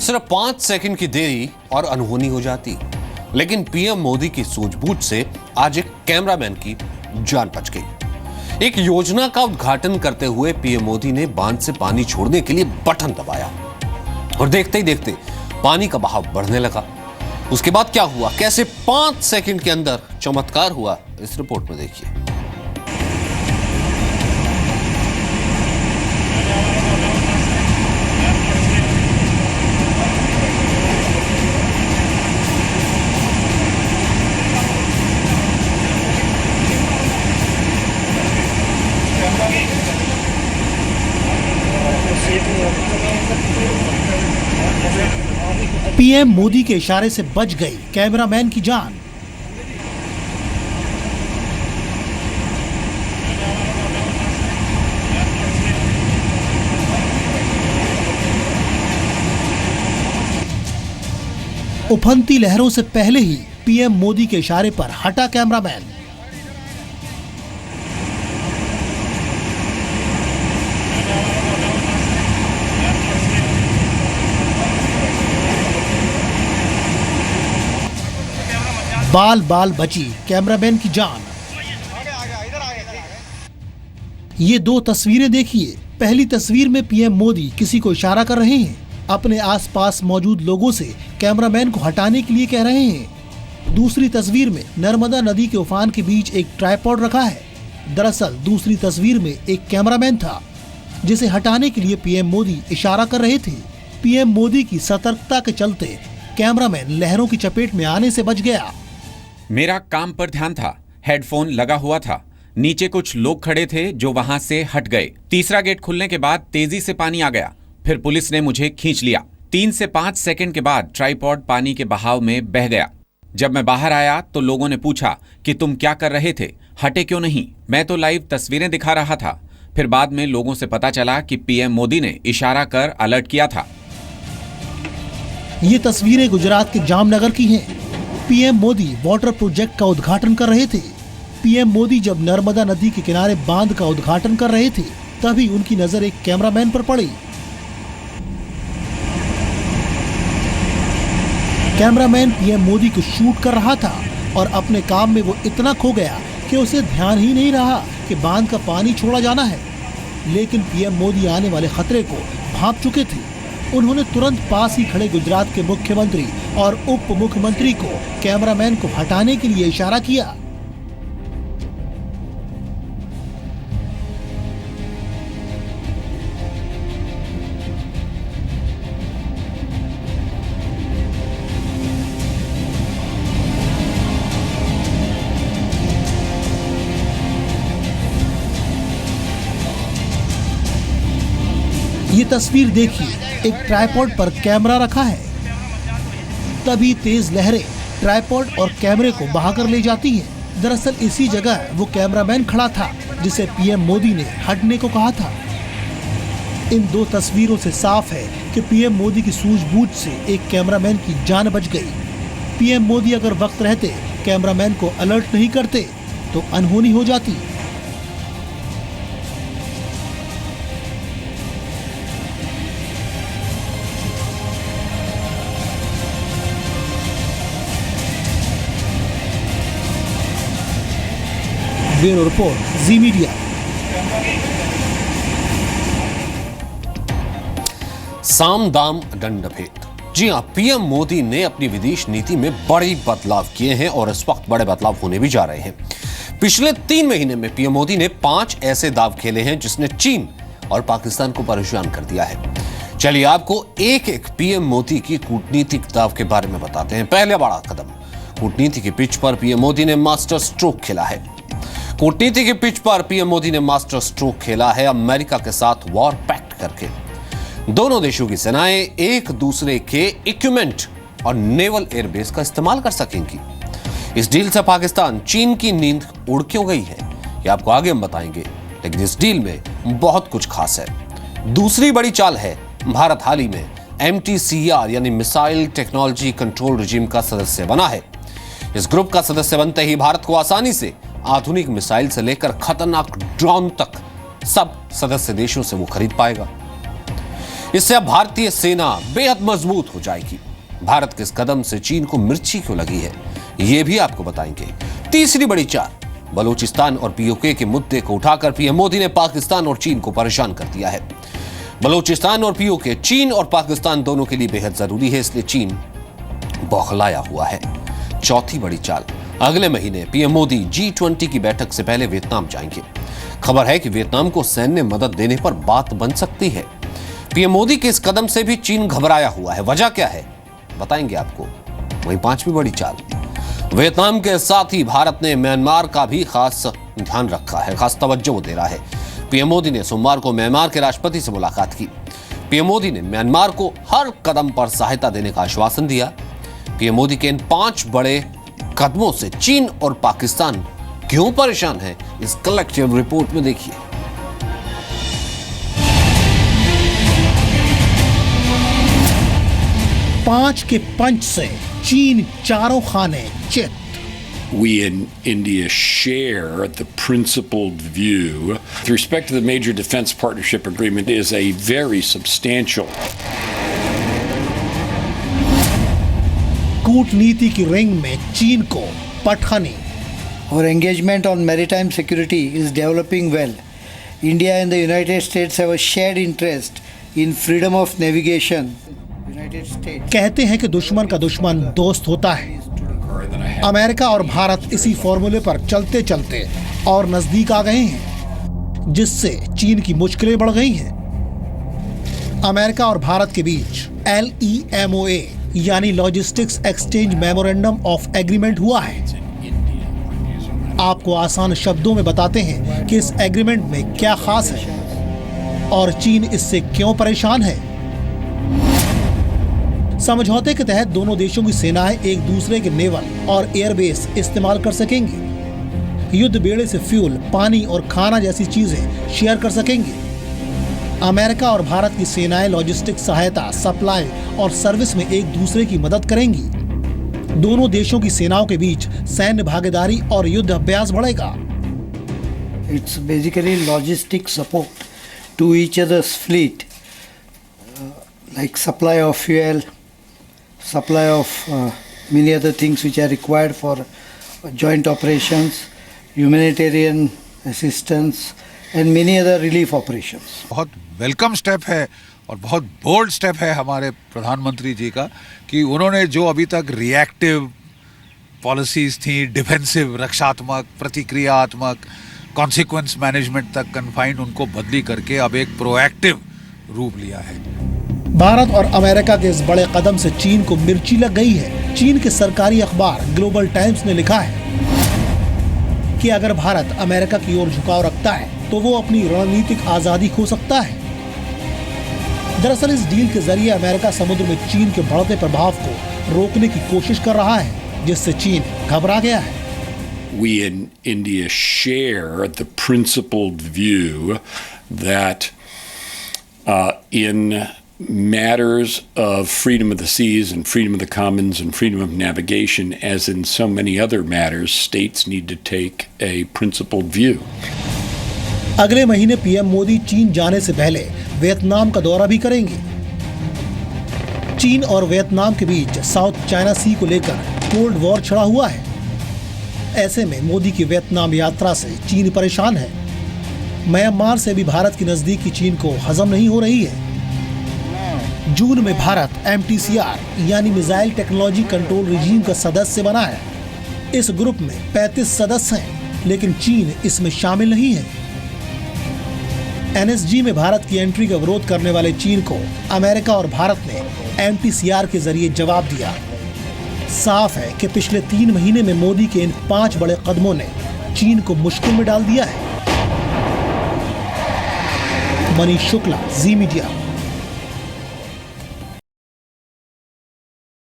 सिर्फ 5 सेकंड की देरी और अनहोनी हो जाती, लेकिन पीएम मोदी की सूझबूझ से आज एक कैमरामैन की जान बच गई। एक योजना का उद्घाटन करते हुए पीएम मोदी ने बांध से पानी छोड़ने के लिए बटन दबाया और देखते ही देखते पानी का बहाव बढ़ने लगा। उसके बाद क्या हुआ, कैसे 5 सेकंड के अंदर चमत्कार हुआ, इस रिपोर्ट में देखिए। पीएम मोदी के इशारे से बच गई कैमरामैन की जान। उफनती लहरों से पहले ही पीएम मोदी के इशारे पर हटा कैमरामैन। बाल बाल बची कैमरामैन की जान। ये दो तस्वीरें देखिए। पहली तस्वीर में पीएम मोदी किसी को इशारा कर रहे हैं, अपने आसपास मौजूद लोगों से कैमरामैन को हटाने के लिए कह रहे हैं। दूसरी तस्वीर में नर्मदा नदी के उफान के बीच एक ट्राइपॉड रखा है। दरअसल दूसरी तस्वीर में एक कैमरामैन था जिसे हटाने के लिए पीएम मोदी इशारा कर रहे थे। पीएम मोदी की सतर्कता के चलते कैमरामैन लहरों की चपेट में आने से बच गया। मेरा काम पर ध्यान था, हेडफोन लगा हुआ था, नीचे कुछ लोग खड़े थे जो वहां से हट गए। तीसरा गेट खुलने के बाद तेजी से पानी आ गया, फिर पुलिस ने मुझे खींच लिया। 3 से 5 सेकंड के बाद ट्राइपॉड पानी के बहाव में बह गया। जब मैं बाहर आया तो लोगों ने पूछा कि तुम क्या कर रहे थे, हटे क्यों नहीं? मैं तो लाइव तस्वीरें दिखा रहा था। फिर बाद में लोगों से पता चला कि पीएम मोदी ने इशारा कर अलर्ट किया था। ये तस्वीरें गुजरात के जामनगर की हैं। पीएम मोदी वाटर प्रोजेक्ट का उद्घाटन कर रहे थे। पीएम मोदी जब नर्मदा नदी के किनारे बांध का उद्घाटन कर रहे थे, तभी उनकी नजर एक कैमरामैन पर पड़ी। कैमरामैन पीएम मोदी को शूट कर रहा था और अपने काम में वो इतना खो गया कि उसे ध्यान ही नहीं रहा कि बांध का पानी छोड़ा जाना है। लेकिन पीएम मोदी आने वाले खतरे को भांप चुके थे। उन्होंने तुरंत पास ही खड़े गुजरात के मुख्यमंत्री और उप मुख्यमंत्री को कैमरामैन को हटाने के लिए इशारा किया। ये तस्वीर देखिए, एक ट्राइपॉड पर कैमरा रखा है। तभी तेज लहरें ट्राइपॉड और कैमरे को बहाकर ले जाती हैं। दरअसल इसी जगह वो कैमरामैन खड़ा था जिसे पीएम मोदी ने हटने को कहा था। इन दो तस्वीरों से साफ है कि पीएम मोदी की सूझबूझ से एक कैमरामैन की जान बच गई। पीएम मोदी अगर वक्त रहते कैमरामैन को अलर्ट नहीं करते तो अनहोनी हो जाती। ब्यूरो रिपोर्ट, जी मीडिया। साम दाम दंड भेद। जी हां, पीएम मोदी ने अपनी विदेश नीति में बड़े बदलाव किए हैं और इस वक्त बड़े बदलाव होने भी जा रहे हैं। पिछले 3 महीने में पीएम मोदी ने 5 ऐसे दाव खेले हैं जिसने चीन और पाकिस्तान को परेशान कर दिया है। चलिए आपको एक एक पीएम मोदी की कूटनीतिक दाव के बारे में बताते हैं। पहले बड़ा कदम, कूटनीति की पिच पर पीएम मोदी ने मास्टर स्ट्रोक खेला है। कूटनीति के पिच पर पीएम मोदी ने मास्टर स्ट्रोक खेला है अमेरिका के साथ वॉर पैक्ट करके। दोनों देशों की सेनाएं एक दूसरे के इक्विपमेंट और नेवल एयरबेस का इस्तेमाल कर सकेंगी। इस डील से पाकिस्तान चीन की नींद उड़ क्यों गई है, ये आपको आगे हम बताएंगे, लेकिन इस डील में बहुत कुछ खास है। दूसरी बड़ी चाल है, भारत हाल ही में MTCR यानी मिसाइल टेक्नोलॉजी कंट्रोल रिजीम का सदस्य बना है। इस ग्रुप का सदस्य बनते ही भारत को आसानी से आधुनिक मिसाइल से लेकर खतरनाक ड्रोन तक सब सदस्य देशों से वो खरीद पाएगा। इससे अब भारतीय सेना बेहद मजबूत हो जाएगी। भारत के इस कदम से चीन को मिर्ची क्यों लगी है, यह भी आपको बताएंगे। तीसरी बड़ी चाल, बलूचिस्तान और पीओके के मुद्दे को उठाकर पीएम मोदी ने पाकिस्तान और चीन को परेशान कर दिया है। बलूचिस्तान और पीओके चीन और पाकिस्तान दोनों के लिए बेहद जरूरी है, इसलिए चीन बौखलाया हुआ है। चौथी बड़ी चाल, अगले महीने पीएम मोदी G20 की बैठक से पहले वियतनाम जाएंगे। खबर है कि वियतनाम को सैन्य मदद देने पर बात बन सकती है। पीएम मोदी के इस कदम से भी चीन घबराया हुआ है। वजह क्या है, बताएंगे आपको। वहीं पांचवी बड़ी चाल, वियतनाम के साथ ही भारत ने म्यांमार का भी खास ध्यान रखा है, खास तवज्जो दे रहा है। पीएम मोदी ने सोमवार को म्यांमार के राष्ट्रपति से मुलाकात की। पीएम मोदी ने म्यांमार को हर कदम पर सहायता देने का आश्वासन दिया। पीएम मोदी के इन 5 बड़े कदमों से चीन और पाकिस्तान क्यों परेशान है, इस कलेक्टिव रिपोर्ट में देखिए। पांच के पंच से चीन चारों खाने चित। We in India share the principled view. With respect to the Major Defense Partnership Agreement is a very substantial. कूटनीति की रिंग में चीन को पटखनी। Our engagement on maritime security is developing well. India and the United States have a shared interest in freedom of navigation. United States कहते हैं कि दुश्मन का दुश्मन दोस्त होता है। अमेरिका और भारत इसी फॉर्मूले पर चलते चलते और नजदीक आ गए हैं, जिससे चीन की मुश्किलें बढ़ गई हैं। अमेरिका और भारत के बीच LEMOA यानी logistics exchange memorandum of agreement हुआ है। आपको आसान शब्दों में बताते हैं कि इस एग्रीमेंट में क्या खास है और चीन इससे क्यों परेशान है। समझौते के तहत दोनों देशों की सेनाएं एक दूसरे के नेवल और एयरबेस इस्तेमाल कर सकेंगी। युद्ध बेड़े से फ्यूल, पानी और खाना जैसी चीजें शेयर कर सकेंगी। अमेरिका और भारत की सेनाएं लॉजिस्टिक सहायता, सप्लाई और सर्विस में एक दूसरे की मदद करेंगी। दोनों देशों की सेनाओं के बीच सैन्य भागीदारी और युद्ध अभ्यास बढ़ेगा। it's basically logistic support to each other's fleet, like supply of fuel, supply of many other things which are required for joint operations, humanitarian assistance and many other relief operations. बहुत वेलकम स्टेप है और बहुत bold step है हमारे प्रधानमंत्री जी का कि उन्होंने जो अभी तक रिएक्टिव पॉलिसीज थी, डिफेंसिव, रक्षात्मक, प्रतिक्रियात्मक, कॉन्सिक्वेंस मैनेजमेंट तक कन्फाइंड, उनको बदली करके अब एक प्रोएक्टिव रूप लिया है। भारत और अमेरिका के इस बड़े कदम से चीन को मिर्ची लग गई है। चीन के सरकारी अखबार ग्लोबल टाइम्स ने लिखा है कि अगर भारत अमेरिका की ओर झुकाव रखता है तो वो अपनी रणनीतिक आजादी खो सकता है। दरअसल इस डील के जरिए अमेरिका समुद्र में चीन के बढ़ते प्रभाव को रोकने की कोशिश कर रहा है, जिससे चीन घबरा गया है। We in India share the principled view that in matters of freedom of the seas and freedom of the commons and freedom of navigation, as in so many other matters, states need to take a principled view. अगले महीने PM Modi चीन जाने से पहले Vietnam का दौरा भी करेंगे। चीन और वियतनाम के बीच साउथ चाइना सी को लेकर कोल्ड वॉर छिड़ा हुआ है। ऐसे में मोदी की वियतनाम यात्रा से चीन परेशान है। म्यांमार से भी भारत की नजदीकी चीन को हजम नहीं हो रही है। जून में भारत MTCR यानी मिसाइल टेक्नोलॉजी कंट्रोल रिजीम का सदस्य बना है। इस ग्रुप में 35 सदस्य हैं, लेकिन चीन इसमें शामिल नहीं है। NSG में भारत की एंट्री का विरोध करने वाले चीन को अमेरिका और भारत ने MTCR के जरिए जवाब दिया। साफ है कि पिछले 3 महीने में मोदी के इन 5 बड़े कदमों ने चीन को मुश्किल में डाल दिया है। मनीष शुक्ला, जी मीडिया।